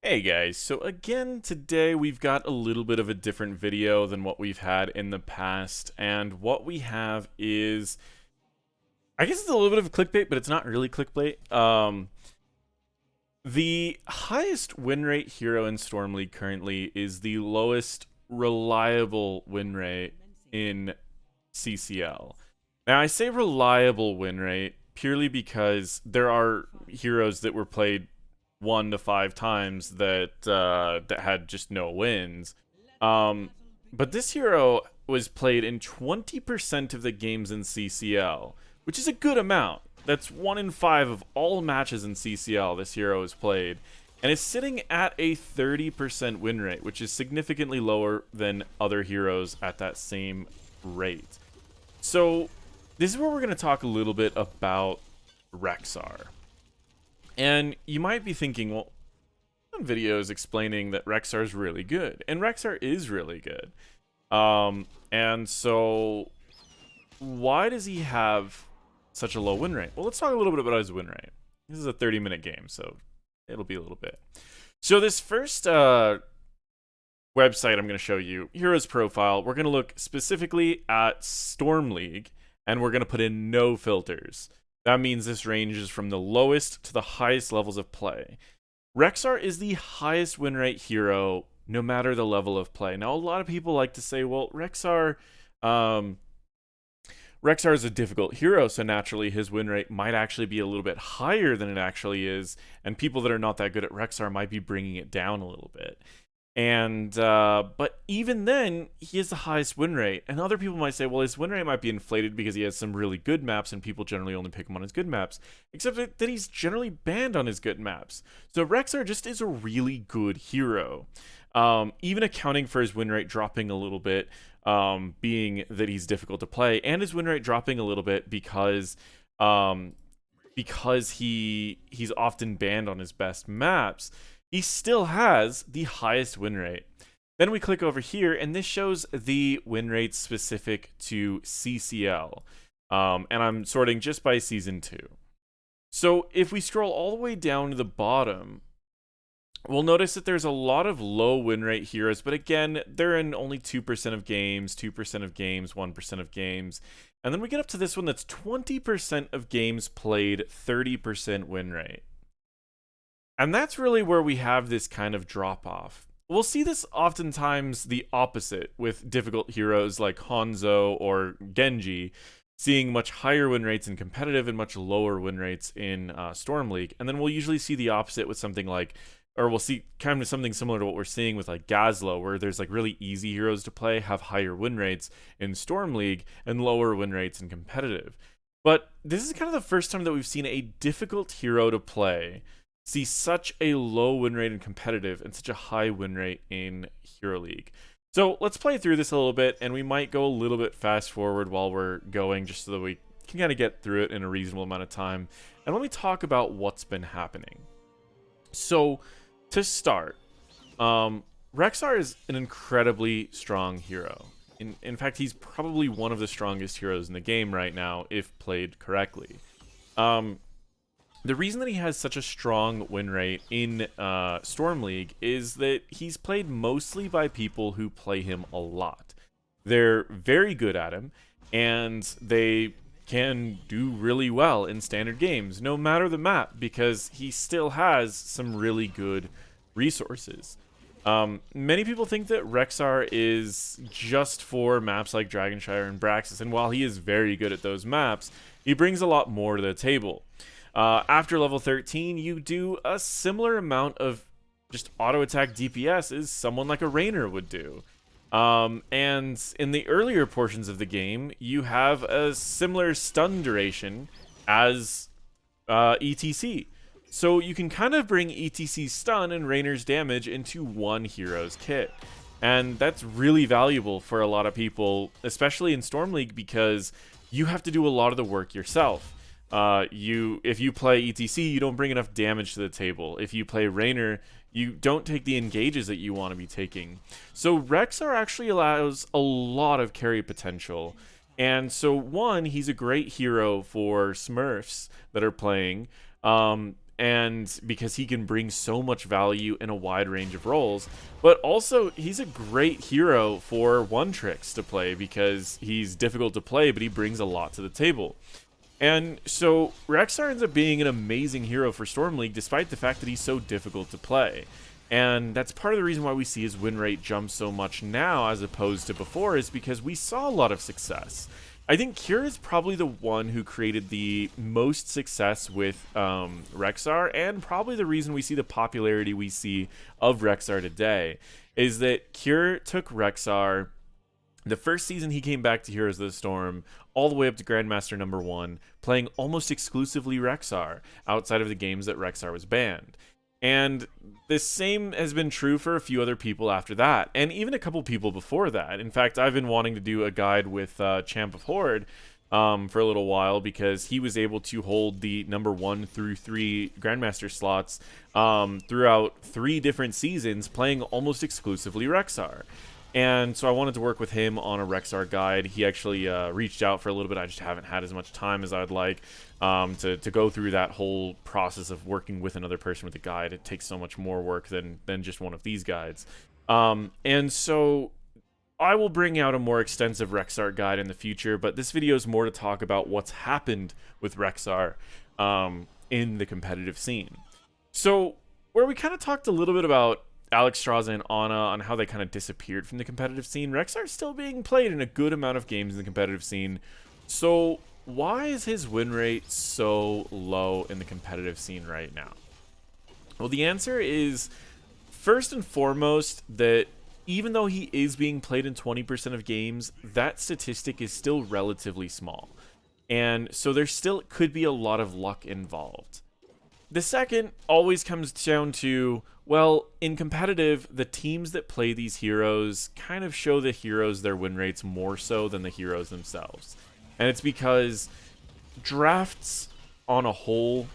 Hey guys, so again today we've got a little bit of a different video than what we've had in the past, and what we have is, I guess it's a little bit of clickbait, but it's not really clickbait. The highest win rate hero in Storm League currently is the lowest reliable win rate in CCL. Now I say reliable win rate purely because there are heroes that were played 1 to 5 times that had just no wins. Um, but this hero was played in 20% of the games in CCL, which is a good amount. That's 1 in 5 of all matches in CCL this hero has played, and is sitting at a 30% win rate, which is significantly lower than other heroes at that same rate. So this is where we're going to talk a little bit about Rexxar. And you might be thinking, well, videos explaining that Rexxar is really good, and Rexxar is really good. And so why does he have such a low win rate? Well, let's talk a little bit about his win rate. This is a 30-minute game, so it'll be a little bit. So this first website I'm going to show you, Heroes Profile, we're going to look specifically at Storm League, and we're going to put in no filters. That means this ranges from the lowest to the highest levels of play. Rexxar is the highest win rate hero, no matter the level of play. Now, a lot of people like to say, well, Rexxar is a difficult hero, so naturally his win rate might actually be a little bit higher than it actually is, and people that are not that good at Rexxar might be bringing it down a little bit. And but even then, he has the highest win rate. And other people might say, well, his win rate might be inflated because he has some really good maps, and people generally only pick him on his good maps. Except that he's generally banned on his good maps. So Rexxar just is a really good hero. Even accounting for his win rate dropping a little bit, being that he's difficult to play, and his win rate dropping a little bit because he's often banned on his best maps, he still has the highest win rate. Then we click over here, and this shows the win rates specific to CCL. And I'm sorting just by Season 2. So if we scroll all the way down to the bottom, we'll notice that there's a lot of low win rate heroes, but again, they're in only 2% of games, 2% of games, 1% of games. And then we get up to this one that's 20% of games played, 30% win rate. And that's really where we have this kind of drop off. We'll see this oftentimes the opposite with difficult heroes like Hanzo or Genji, seeing much higher win rates in competitive and much lower win rates in Storm League. And then we'll usually see the opposite with something like, or we'll see kind of something similar to what we're seeing with like Gazlo, where there's like really easy heroes to play, have higher win rates in Storm League and lower win rates in competitive. But this is kind of the first time that we've seen a difficult hero to play see such a low win rate in competitive and such a high win rate in Hero League. So let's play through this a little bit, and we might go a little bit fast forward while we're going, just so that we can kind of get through it in a reasonable amount of time. And let me talk about what's been happening. So to start, Rexxar is an incredibly strong hero. In fact, he's probably one of the strongest heroes in the game right now, if played correctly. The reason that he has such a strong win rate in Storm League is that he's played mostly by people who play him a lot. They're very good at him, and they can do really well in standard games, no matter the map, because he still has some really good resources. Many people think that Rexxar is just for maps like Dragonshire and Braxis, and while he is very good at those maps, he brings a lot more to the table. After level 13, you do a similar amount of just auto attack DPS as someone like a Raynor would do. And in the earlier portions of the game, you have a similar stun duration as ETC. So you can kind of bring ETC's stun and Raynor's damage into one hero's kit. And that's really valuable for a lot of people, especially in Storm League, because you have to do a lot of the work yourself. If you play ETC, you don't bring enough damage to the table. If you play Raynor, you don't take the engages that you want to be taking. So Rexxar actually allows a lot of carry potential. And so one, he's a great hero for Smurfs that are playing. and because he can bring so much value in a wide range of roles, but also he's a great hero for one tricks to play because he's difficult to play, but he brings a lot to the table. And so Rexxar ends up being an amazing hero for Storm League, despite the fact that he's so difficult to play. And that's part of the reason why we see his win rate jump so much now as opposed to before, is because we saw a lot of success. I think Cure is probably the one who created the most success with Rexxar, and probably the reason we see the popularity we see of Rexxar today is that Cure took Rexxar the first season he came back to Heroes of the Storm all the way up to Grandmaster #1, playing almost exclusively Rexxar outside of the games that Rexxar was banned. And the same has been true for a few other people after that, and even a couple people before that. In fact, I've been wanting to do a guide with Champ of Horde for a little while, because he was able to hold the #1 through 3 Grandmaster slots throughout 3 different seasons, playing almost exclusively Rexxar. And so I wanted to work with him on a Rexxar guide. He actually reached out for a little bit. I just haven't had as much time as I'd like to go through that whole process of working with another person with a guide. It takes so much more work than just one of these guides. And so I will bring out a more extensive Rexxar guide in the future, but this video is more to talk about what's happened with Rexxar in the competitive scene. So where we kind of talked a little bit about Alexstrasza and Ana on how they kind of disappeared from the competitive scene, Rexxar is still being played in a good amount of games in the competitive scene. So why is his win rate so low in the competitive scene right now? Well, the answer is, first and foremost, that even though he is being played in 20% of games, that statistic is still relatively small. And so there still could be a lot of luck involved. The second always comes down to, well, in competitive, the teams that play these heroes kind of show the heroes their win rates more so than the heroes themselves. And it's because drafts on a whole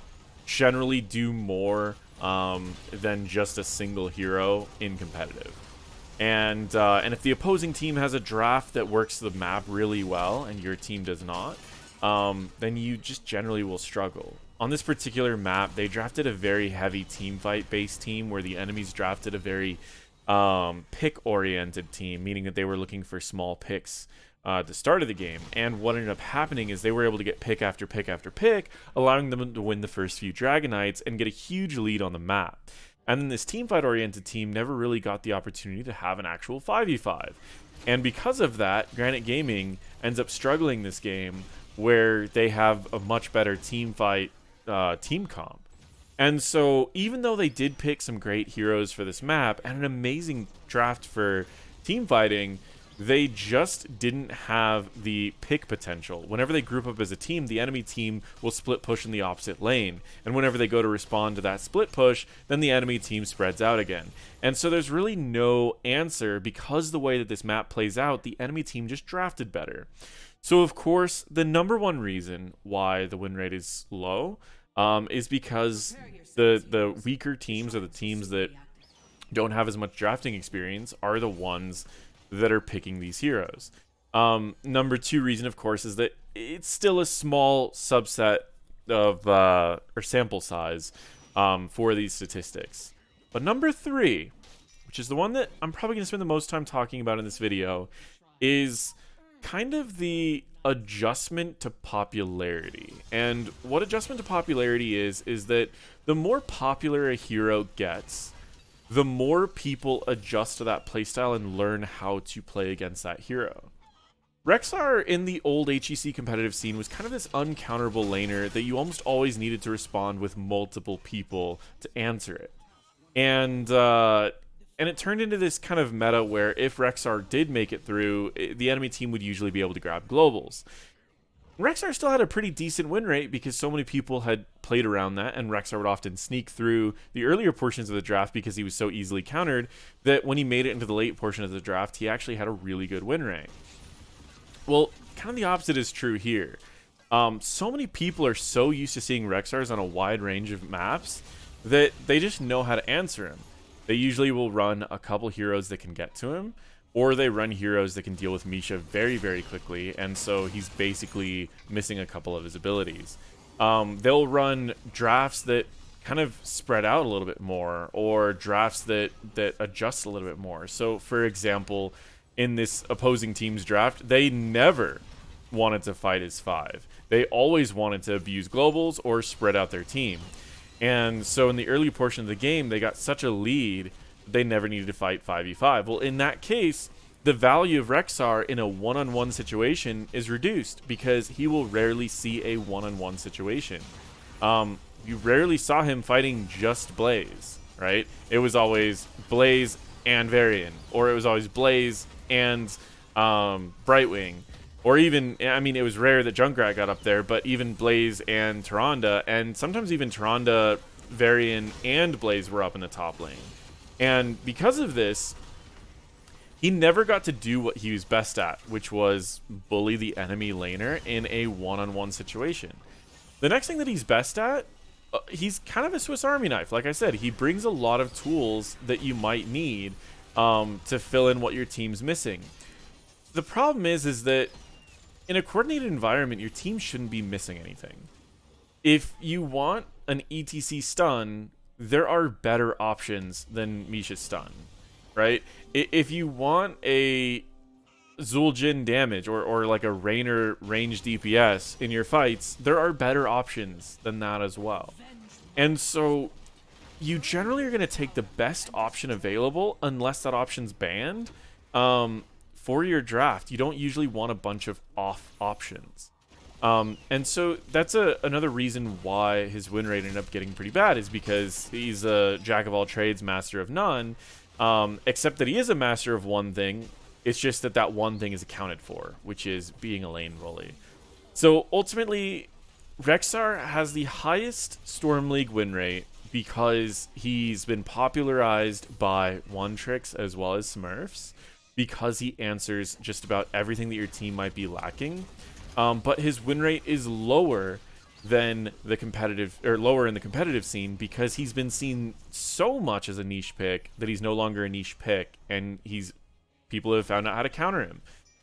generally do more than just a single hero in competitive. And if the opposing team has a draft that works the map really well and your team does not, then you just generally will struggle. On this particular map, they drafted a very heavy team fight based team, where the enemies drafted a very pick-oriented team, meaning that they were looking for small picks at the start of the game. And what ended up happening is they were able to get pick after pick after pick, allowing them to win the first few Dragonites and get a huge lead on the map. And then this team fight-oriented team never really got the opportunity to have an actual 5v5. And because of that, Granite Gaming ends up struggling this game, where they have a much better team fight team comp. And so even though they did pick some great heroes for this map and an amazing draft for team fighting, they just didn't have the pick potential. Whenever they group up as a team, the enemy team will split push in the opposite lane. And whenever they go to respond to that split push, then the enemy team spreads out again. And so there's really no answer, because the way that this map plays out, the enemy team just drafted better. So of course, the #1 reason why the win rate is low is because the weaker teams, or the teams that don't have as much drafting experience, are the ones that are picking these heroes. #2 reason, of course, is that it's still a small subset of or sample size for these statistics. But #3, which is the one that I'm probably going to spend the most time talking about in this video, is kind of the adjustment to popularity. And what adjustment to popularity is that the more popular a hero gets, the more people adjust to that playstyle and learn how to play against that hero. Rexxar in the old HEC competitive scene was kind of this uncounterable laner that you almost always needed to respond with multiple people to answer it. And it turned into this kind of meta where if Rexxar did make it through, the enemy team would usually be able to grab globals. Rexxar still had a pretty decent win rate because so many people had played around that, and Rexxar would often sneak through the earlier portions of the draft because he was so easily countered that when he made it into the late portion of the draft, he actually had a really good win rate. Well, kind of the opposite is true here. So many people are so used to seeing Rexxars on a wide range of maps that they just know how to answer him. They usually will run a couple heroes that can get to him, or they run heroes that can deal with Misha very, very quickly, and so he's basically missing a couple of his abilities. They'll run drafts that kind of spread out a little bit more, or drafts that adjust a little bit more. So for example, in this opposing team's draft, they never wanted to fight as 5. They always wanted to abuse globals or spread out their team. And so in the early portion of the game, they got such a lead, they never needed to fight 5v5. Well, in that case, the value of Rexxar in a one-on-one situation is reduced because he will rarely see a one-on-one situation. You rarely saw him fighting just Blaze, right? It was always Blaze and Varian, or it was always Blaze and Brightwing, or even, I mean, it was rare that Junkrat got up there, but even Blaze and Tyrande, and sometimes even Tyrande, Varian, and Blaze were up in the top lane. And because of this, he never got to do what he was best at, which was bully the enemy laner in a one-on-one situation. The next thing that he's best at, he's kind of a Swiss Army knife. Like I said, he brings a lot of tools that you might need to fill in what your team's missing. The problem is that in a coordinated environment, your team shouldn't be missing anything. If you want an ETC stun, there are better options than Misha's stun, right? If you want a Zul'jin damage or like a Raynor range DPS in your fights, there are better options than that as well. And so you generally are going to take the best option available unless that option's banned. For your draft, you don't usually want a bunch of off options. And so that's another reason why his win rate ended up getting pretty bad, is because he's a jack of all trades, master of none, except that he is a master of one thing. It's just that that one thing is accounted for, which is being a lane bully. So ultimately, Rexxar has the highest Storm League win rate because he's been popularized by one-tricks as well as Smurfs, because he answers just about everything that your team might be lacking. But his win rate is lower than the competitive, or lower in the competitive scene, because he's been seen so much as a niche pick that he's no longer a niche pick, and people have found out how to counter him.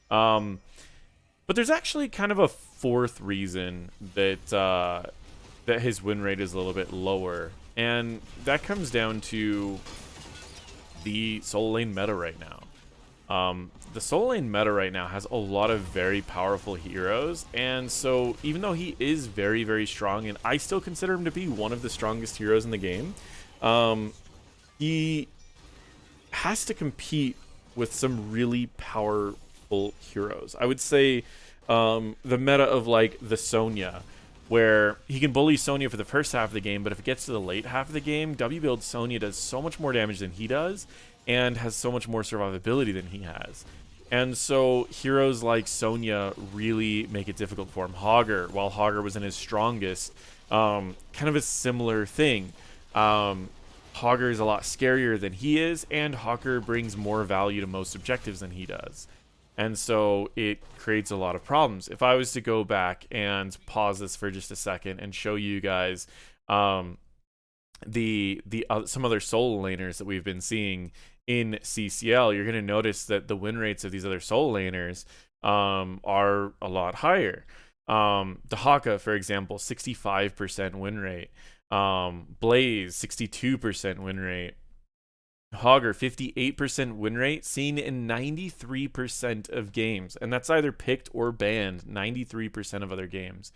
But there's actually kind of a fourth reason that that his win rate is a little bit lower, and that comes down to the solo lane meta right now. The solo lane meta right now has a lot of very powerful heroes, and so even though he is very, very strong, and I still consider him to be one of the strongest heroes in the game, he has to compete with some really powerful heroes. I would say the meta of like the Sonya, where he can bully Sonya for the first half of the game, but if it gets to the late half of the game, W-build Sonya does so much more damage than he does, and has so much more survivability than he has. And so heroes like Sonya really make it difficult for him. Hogger, while Hogger was in his strongest, kind of a similar thing. Hogger is a lot scarier than he is, and Hogger brings more value to most objectives than he does. And so it creates a lot of problems. If I was to go back and pause this for just a second and show you guys some other solo laners that we've been seeing in CCL, you're going to notice that the win rates of these other solo laners are a lot higher. Dahaka, for example, 65% win rate. Blaze, 62% win rate. Hogger, 58% win rate, seen in 93% of games. And that's either picked or banned 93% of other games.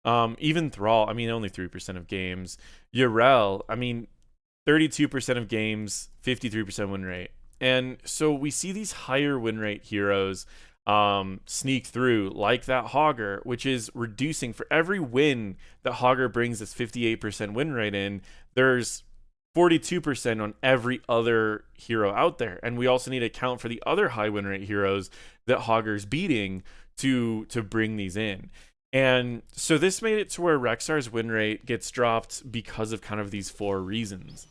Even Thrall, I mean, only 3% of games. Yrel, I mean, 32% of games, 53% win rate. And so we see these higher win rate heroes sneak through, like that Hogger, which is reducing. For every win that Hogger brings this 58% win rate in, there's 42% on every other hero out there. And we also need to account for the other high win rate heroes that Hogger's beating to bring these in. And so this made it to where Rexxar's win rate gets dropped because of kind of these four reasons.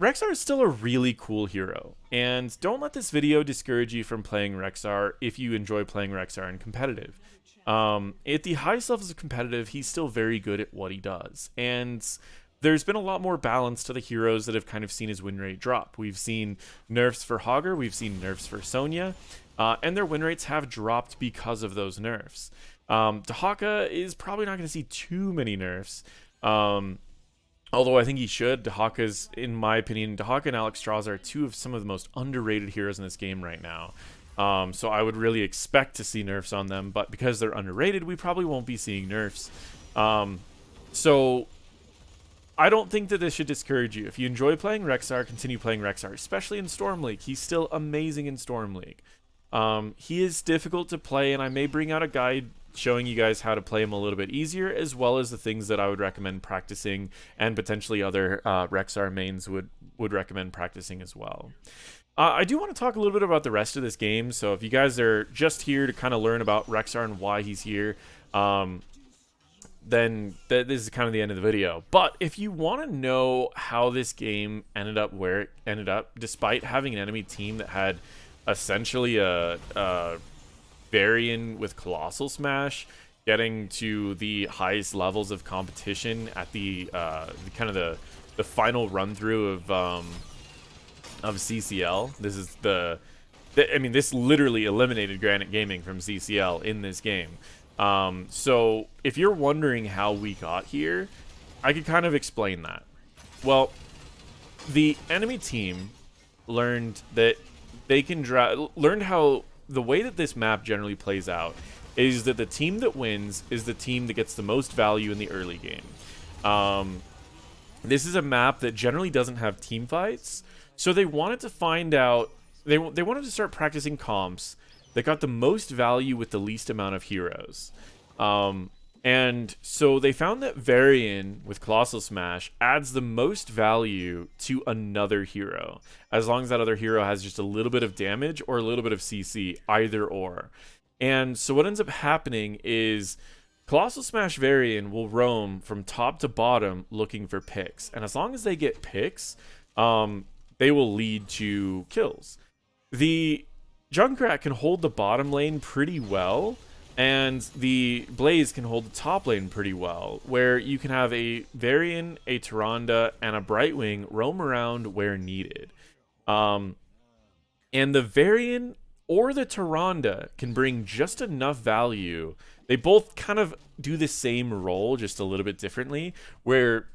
Rexxar is still a really cool hero, and don't let this video discourage you from playing Rexxar if you enjoy playing Rexxar in competitive. At the highest levels of competitive, he's still very good at what he does, and there's been a lot more balance to the heroes that have kind of seen his win rate drop. We've seen nerfs for Hogger, we've seen nerfs for Sonya, and their win rates have dropped because of those nerfs. Dahaka is probably not going to see too many nerfs. Although I think he should. Dahaka's, in my opinion, Dahaka and Alex Strauss are two of some of the most underrated heroes in this game right now. So I would really expect to see nerfs on them, but because they're underrated, we probably won't be seeing nerfs. So I don't think that this should discourage you. If you enjoy playing Rexxar, continue playing Rexxar, especially in Storm League. He's still amazing in Storm League. He is difficult to play, and I may bring out a guide showing you guys how to play him a little bit easier, as well as the things that I would recommend practicing, and potentially other Rexxar mains would recommend practicing as well. I do want to talk a little bit about the rest of this game, so if you guys are just here to kind of learn about Rexxar and why he's here, then this is kind of the end of the video. But if you want to know how this game ended up where it ended up, despite having an enemy team that had essentially a Varian with Colossal Smash, getting to the highest levels of competition at the kind of the final run through of CCL. This is I mean, this literally eliminated Granite Gaming from CCL in this game. So if you're wondering how we got here, I could kind of explain that. Well, the enemy team learned that they can learned how the way that this map generally plays out is that the team that wins is the team that gets the most value in the early game. This is a map that generally doesn't have team fights, so they wanted to find out, they wanted to start practicing comps that got the most value with the least amount of heroes. And so they found that Varian with Colossal Smash adds the most value to another hero, as long as that other hero has just a little bit of damage or a little bit of CC, either or. And so what ends up happening is Colossal Smash Varian will roam from top to bottom looking for picks. And as long as they get picks, they will lead to kills. The Junkrat can hold the bottom lane pretty well, and the Blaze can hold the top lane pretty well, where you can have a Varian, a Tyrande, and a Brightwing roam around where needed. And the Varian or the Tyrande can bring just enough value. They both kind of do the same role, just a little bit differently, where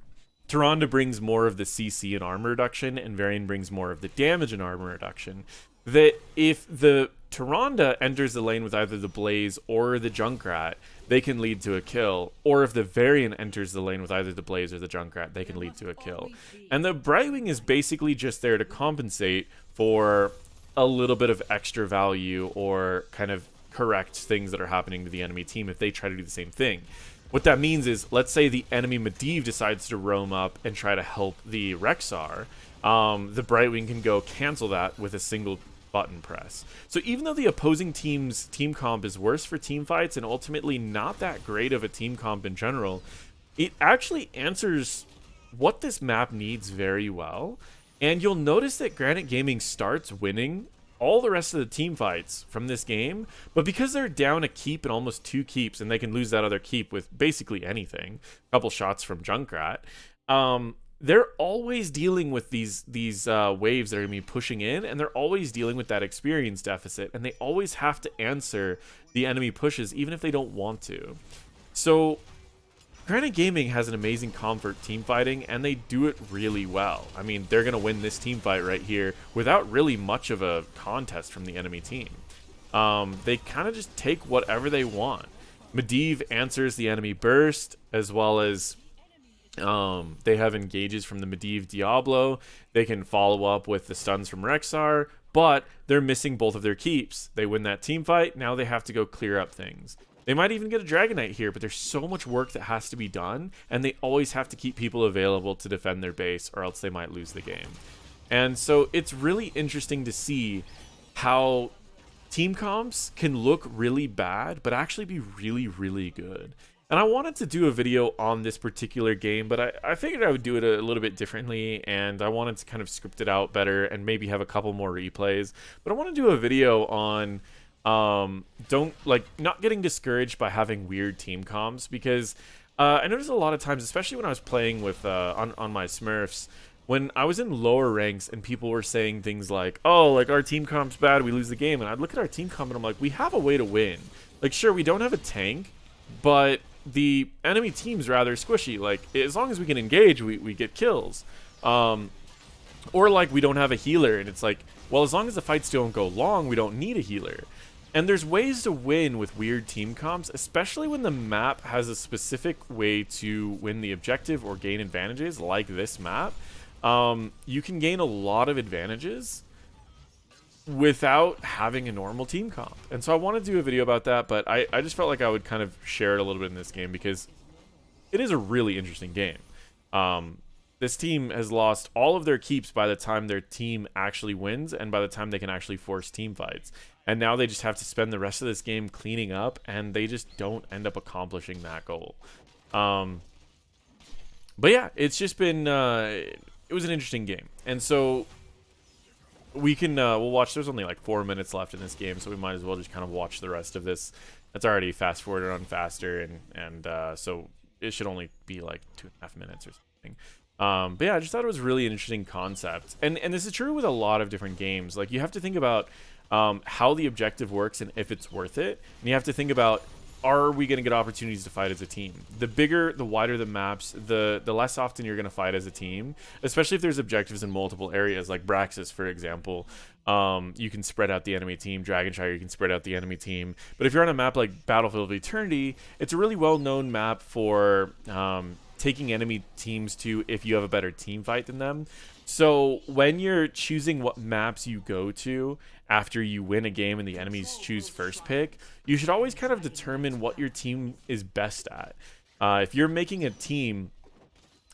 Tyrande brings more of the CC and armor reduction, and Varian brings more of the damage and armor reduction. That if the Tyrande enters the lane with either the Blaze or the Junkrat, they can lead to a kill. Or if the Varian enters the lane with either the Blaze or the Junkrat, they can lead to a kill. And the Brightwing is basically just there to compensate for a little bit of extra value or kind of correct things that are happening to the enemy team if they try to do the same thing. What that means is, let's say the enemy Medivh decides to roam up and try to help the Rexxar, the Brightwing can go cancel that with a single button press. So even though the opposing team's team comp is worse for team fights and ultimately not that great of a team comp in general, it actually answers what this map needs very well. And you'll notice that Granite Gaming starts winning all the rest of the team fights from this game, but because they're down a keep and almost 2 keeps, and they can lose that other keep with basically anything, a couple shots from Junkrat, they're always dealing with these waves that are going to be pushing in, and they're always dealing with that experience deficit, and they always have to answer the enemy pushes, even if they don't want to. So Granite Gaming has an amazing comp for team fighting, and they do it really well. I mean, they're going to win this team fight right here without really much of a contest from the enemy team. They kind of just take whatever they want. Medivh answers the enemy burst, as well as they have engages from the Medivh Diablo. They can follow up with the stuns from Rexxar, but they're missing both of their keeps. They win that team fight, now they have to go clear up things. They might even get a Dragonite here, but there's so much work that has to be done, and they always have to keep people available to defend their base, or else they might lose the game. And so it's really interesting to see how team comps can look really bad, but actually be really, really good. And I wanted to do a video on this particular game, but I figured I would do it a little bit differently, and I wanted to kind of script it out better and maybe have a couple more replays. But I want to do a video on not getting discouraged by having weird team comps, because I noticed a lot of times, especially when I was playing with on my Smurfs, when I was in lower ranks and people were saying things like, oh, like our team comp's bad, we lose the game, and I'd look at our team comp and I'm like, we have a way to win. Like, sure, we don't have a tank, but the enemy team's rather squishy. Like, as long as we can engage, we get kills. Or like we don't have a healer, and it's like, well, as long as the fights don't go long, we don't need a healer. And there's ways to win with weird team comps, especially when the map has a specific way to win the objective or gain advantages, like this map. You can gain a lot of advantages without having a normal team comp. And so I want to do a video about that, but I just felt like I would kind of share it a little bit in this game because it is a really interesting game. This team has lost all of their keeps by the time their team actually wins and by the time they can actually force team fights. And now they just have to spend the rest of this game cleaning up, and they just don't end up accomplishing that goal. But yeah, it's just been, it was an interesting game. And so we can, we'll watch, there's only like 4 minutes left in this game, so we might as well just kind of watch the rest of this. That's already fast forwarded on faster, and so it should only be like 2.5 minutes or something. But yeah, I just thought it was really an interesting concept. And this is true with a lot of different games. Like, you have to think about how the objective works and if it's worth it. And you have to think about, are we going to get opportunities to fight as a team? The bigger, the wider the maps, the less often you're going to fight as a team, especially if there's objectives in multiple areas, like Braxis, for example. You can spread out the enemy team. Dragonshire, you can spread out the enemy team. But if you're on a map like Battlefield of Eternity, it's a really well-known map for taking enemy teams to if you have a better team fight than them. So when you're choosing what maps you go to after you win a game and the enemies choose first pick, you should always kind of determine what your team is best at. If you're making a team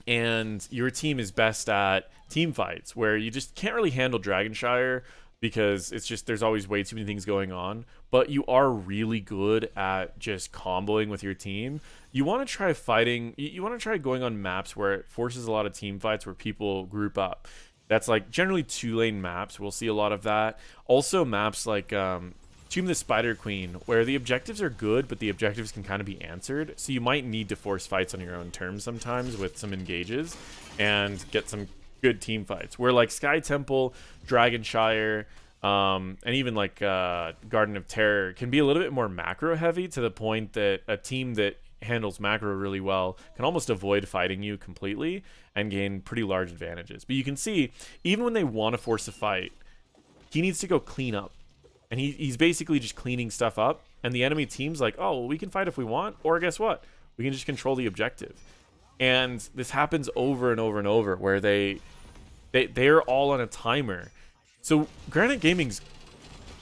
and your team is best at team fights where you just can't really handle Dragonshire because it's just, there's always way too many things going on, but you are really good at just comboing with your team, you want to try fighting, you want to try going on maps where it forces a lot of team fights where people group up. That's like generally 2-lane maps. We'll see a lot of that. Also maps like Tomb of the Spider Queen, where the objectives are good, but the objectives can kind of be answered. So you might need to force fights on your own terms sometimes with some engages and get some good team fights. Where like Sky Temple, Dragonshire, and even like Garden of Terror can be a little bit more macro heavy, to the point that a team that handles macro really well can almost avoid fighting you completely and gain pretty large advantages. But you can see, even when they want to force a fight, he needs to go clean up. And he's basically just cleaning stuff up, and the enemy team's like, oh, well, we can fight if we want, or guess what? We can just control the objective. And this happens over and over and over, where they're all on a timer. So Granite Gaming's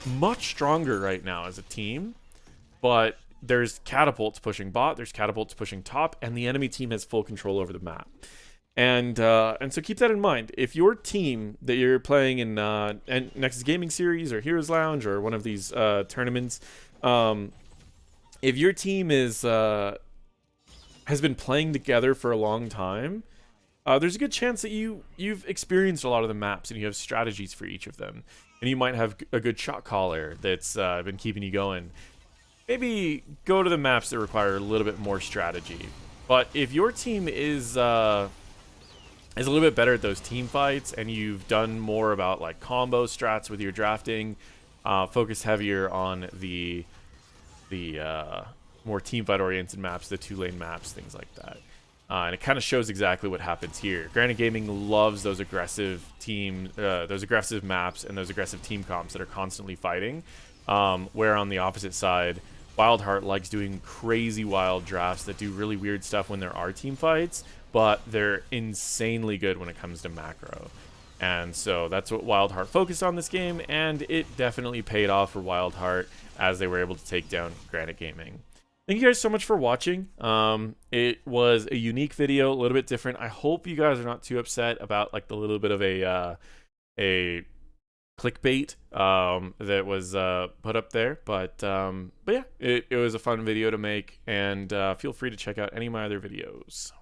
much stronger right now as a team, but there's catapults pushing bot, there's catapults pushing top, and the enemy team has full control over the map. And so keep that in mind. If your team that you're playing in Nexus Gaming Series or Heroes Lounge or one of these tournaments, if your team has been playing together for a long time, there's a good chance that you've experienced a lot of the maps and you have strategies for each of them. And you might have a good shot caller that's been keeping you going. Maybe go to the maps that require a little bit more strategy. But if your team is a little bit better at those team fights, and you've done more about like combo strats with your drafting, focus heavier on the more team fight oriented maps, the 2-lane maps, things like that. And it kind of shows exactly what happens here. Granite Gaming loves those aggressive maps and those aggressive team comps that are constantly fighting. Where on the opposite side, Wildheart likes doing crazy wild drafts that do really weird stuff when there are team fights, but they're insanely good when it comes to macro. And so that's what Wildheart focused on this game, and it definitely paid off for Wildheart as they were able to take down Granite Gaming. Thank you guys so much for watching. It was a unique video, a little bit different. I hope you guys are not too upset about like the little bit of a clickbait that was put up there, but yeah, it was a fun video to make, and feel free to check out any of my other videos.